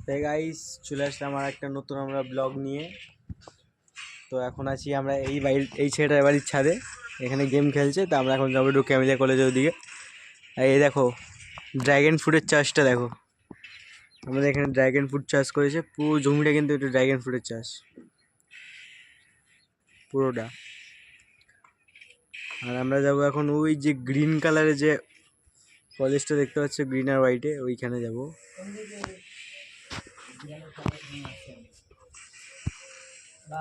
Hey guys, চলে আসলাম আর একটা নতুন আমরা ব্লগ নিয়ে। তো এখন আছি আমরা এই ছেলেটার বাড়ির ছাদে, এখানে গেম খেলছে। তো আমরা এখন যাবো একটু ক্যামেলিয়া কলেজের ওদিকে। আর এই দেখো ড্র্যাগন ফ্রুটের চাষটা দেখো, আমাদের এখানে ড্র্যাগন ফ্রুট চাষ করেছে। পুরো জমিটা কিন্তু একটু ড্র্যাগন ফ্রুটের চাষ পুরোটা। আর আমরা যাবো এখন ওই যে গ্রিন কালারের যে কলেজটা দেখতে পাচ্ছ, গ্রিন আর হোয়াইটে, ওইখানে যাবো।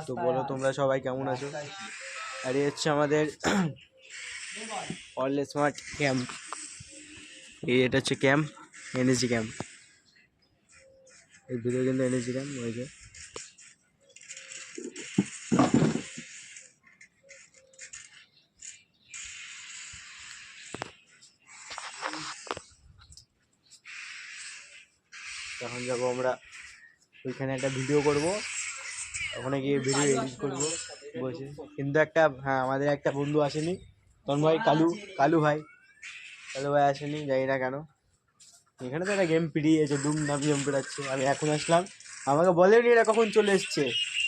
তো বলো তোমরা সবাই কেমন আছো? আর এই হচ্ছে আমাদের অল স্মার্ট ক্যাম্প। এটা হচ্ছে ক্যাম্প, এনএসজি ক্যাম্প। এর ভিতরে কিন্তু এনএসজি ক্যাম্প রয়েছে। এখন যাবো আমরা ওইখানে, একটা ভিডিও করব, ওখানে গিয়ে ভিডিও এডিট করবো বসে। কিন্তু আমাদের একটা বন্ধু আসেনি, তন্ময়, কালু ভাই আসেনি, জানি না কেন। এখানে তো একটা গেম পিড়িয়েছে, দুমদাম গেম পেড়াচ্ছে। আমি এখন আসলাম, আমাকে বলেনি এরা কখন চলে এসছে,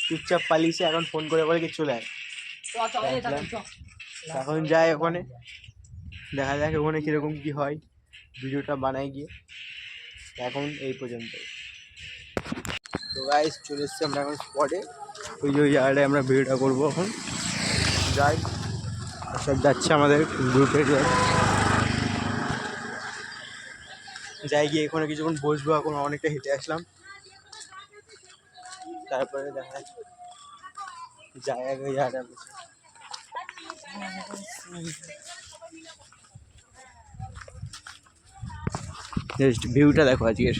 চুপচাপ পালিয়েছে। এখন ফোন করে বলে কি চলে আয়। এখন যাই ওখানে, দেখা যাক ওখানে কীরকম কী হয়, ভিডিওটা বানাই গিয়ে। এখন এই পর্যন্ত। তো গাইস, চলে এসছি আমরা এখন স্পটে, ওই যে ওই জায়গাটায় আমরা ভিডিওটা করবো। এখন যাই, সব যাচ্ছে আমাদের গ্রুপের, যাই গিয়ে এখানে কিছুক্ষণ বসবো। এখন অনেকটা হেঁটে আসলাম, তারপরে দেখা যায় ওই জায়গাটা বসে। জাস্ট ভিউটা দেখো আজকের।